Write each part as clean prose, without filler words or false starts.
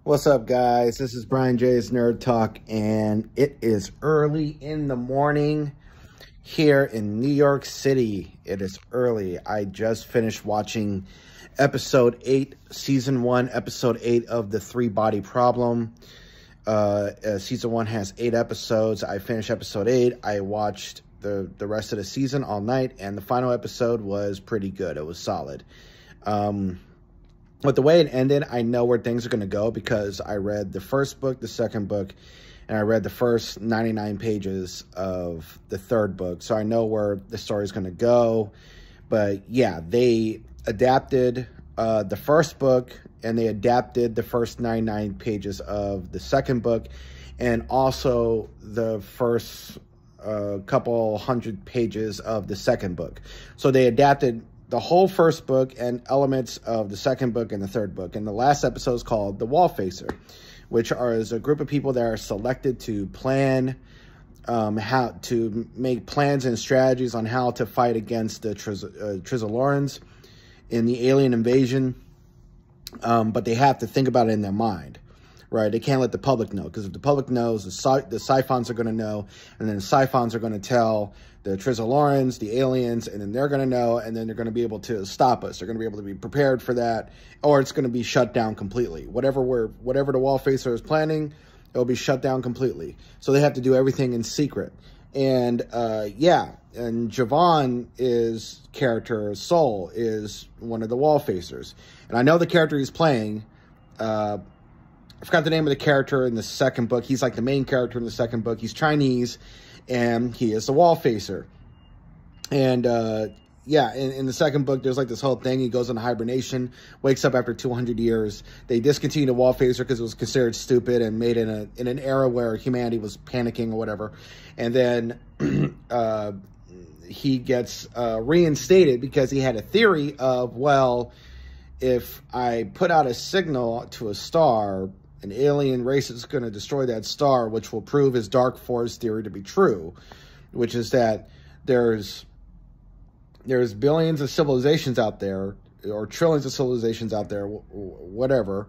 What's up, guys? This is Brian J's Nerd Talk, and it is early in the morning here in New York City. It is early. I just finished watching episode 8, season 1, episode 8 of The Three Body Problem. Season 1 has 8 episodes. I finished episode 8. I watched the rest of the season all night, and the final episode was pretty good. It was solid. But the way it ended, I know where things are going to go because I read the first book, the second book, and I read the first 99 pages of the third book. So I know where the story is going to go. But yeah, they adapted the first book, and they adapted the first 99 pages of the second book, and also the first couple hundred pages of the second book. So they adapted the whole first book and elements of the second book and the third book. And the last episode is called The Wall Facer, which is a group of people that are selected to plan how to make plans and strategies on how to fight against the Trizilorans in the alien invasion. But they have to think about it in their mind, right? They can't let the public know, because if the public knows, the Siphons are going to know, and then the Siphons are going to tell the Trizilorans, the aliens, and then they're going to know, and then they're going to be able to stop us. They're going to be able to be prepared for that, or it's going to be shut down completely. Whatever the Wall Facer is planning, it'll be shut down completely. So they have to do everything in secret. And yeah, and Javon's character, Soul, is one of the Wall Facers. And I know the character he's playing. I forgot the name of the character in the second book. He's like the main character in the second book. He's Chinese, and he is the Wall Facer. And yeah, in the second book, there's like this whole thing. He goes into hibernation, wakes up after 200 years. They discontinued the Wall Facer because it was considered stupid and made in an era where humanity was panicking or whatever. And then he gets reinstated because he had a theory of, well, if I put out a signal to a star, an alien race is going to destroy that star, which will prove his dark force theory to be true, which is that there's billions of civilizations out there, or trillions of civilizations out there, whatever.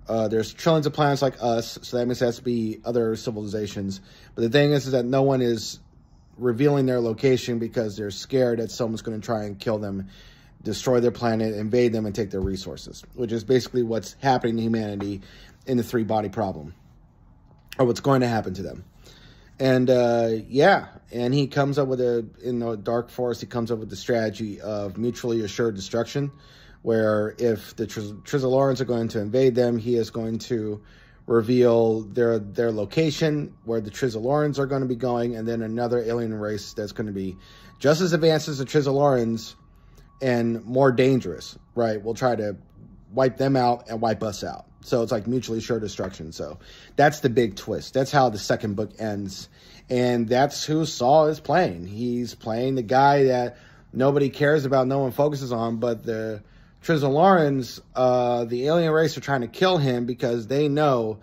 There's trillions of planets like us, so that means there has to be other civilizations. But the thing is that no one is revealing their location because they're scared that someone's going to try and kill them, destroy their planet, invade them, and take their resources, which is basically what's happening to humanity in the Three Body Problem, or what's going to happen to them. And yeah, and he comes up with in the Dark Forest, he comes up with the strategy of mutually assured destruction, where if the Trizilorans are going to invade them, he is going to reveal their location, where the Trizilorans are going to be going, and then another alien race that's going to be just as advanced as the Trizilorans and more dangerous, right? We'll try to wipe them out and wipe us out. So it's like mutually assured destruction. So that's the big twist. That's how the second book ends. And that's who Saul is playing. He's playing the guy that nobody cares about, no one focuses on, but the Trizilorans, the alien race, are trying to kill him because they know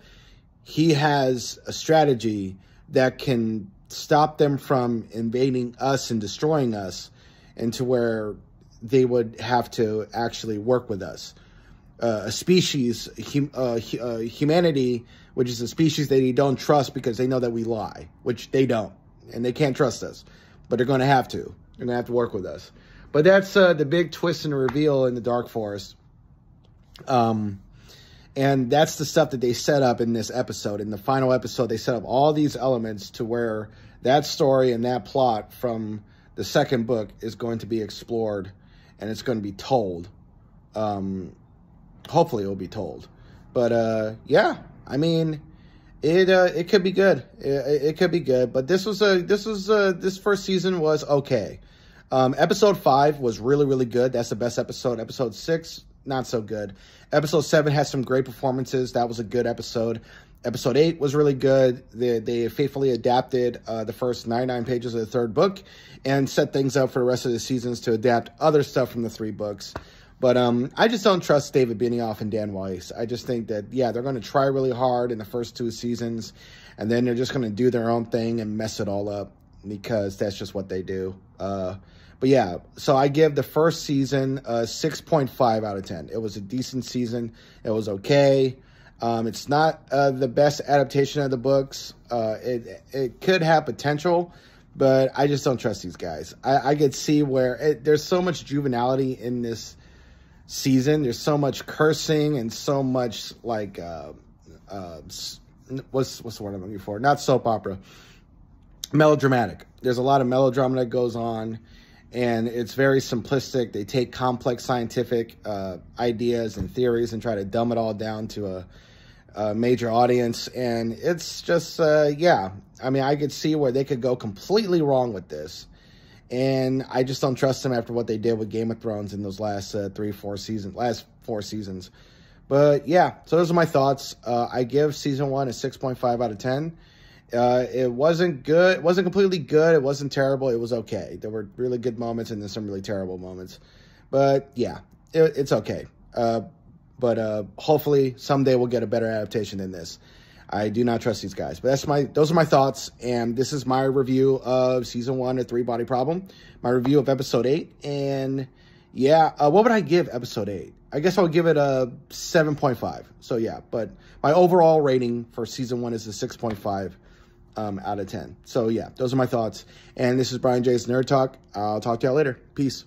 he has a strategy that can stop them from invading us and destroying us, into where they would have to actually work with us. A species, humanity, which is a species that they don't trust because they know that we lie, which they don't, and they can't trust us, but they're going to have to. They're going to have to work with us. But that's the big twist and reveal in the Dark Forest. And that's the stuff that they set up in this episode. In the final episode, they set up all these elements to where that story and that plot from the second book is going to be explored, and it's going to be told. Hopefully it will be told. But yeah, I mean, it could be good. It could be good. But this first season was okay. Episode 5 was really, really good. That's the best episode. Episode 6, not so good. Episode 7 has some great performances. That was a good episode. Episode 8 was really good. They faithfully adapted the first 99 pages of the third book and set things up for the rest of the seasons to adapt other stuff from the 3 books. But I just don't trust David Benioff and Dan Weiss. I just think that, yeah, they're going to try really hard in the first 2 seasons, and then they're just going to do their own thing and mess it all up, because that's just what they do. But yeah, so I give the first season a 6.5 out of 10. It was a decent season. It was okay. It's not the best adaptation of the books. It could have potential, but I just don't trust these guys. I could see where there's so much juvenility in this season. There's so much cursing and so much like what's the word I'm looking for? Not soap opera. Melodramatic. There's a lot of melodrama that goes on, and it's very simplistic. They take complex scientific ideas and theories and try to dumb it all down to a major audience, and it's just yeah. I mean, I could see where they could go completely wrong with this, and I just don't trust them after what they did with Game of Thrones in those last last 4 seasons. But yeah, so those are my thoughts. I give season 1 a 6.5 out of 10. It wasn't good. It wasn't completely good. It wasn't terrible. It was okay. There were really good moments and then some really terrible moments. But yeah, it's okay. But hopefully someday we'll get a better adaptation than this. I do not trust these guys. But those are my thoughts, and this is my review of season 1 of 3 Body Problem. My review of episode 8, and yeah, what would I give episode 8? I guess I would give it a 7.5. So yeah, but my overall rating for season 1 is a 6.5 out of 10. So yeah, those are my thoughts. And this is Brian J's Nerd Talk. I'll talk to y'all later. Peace.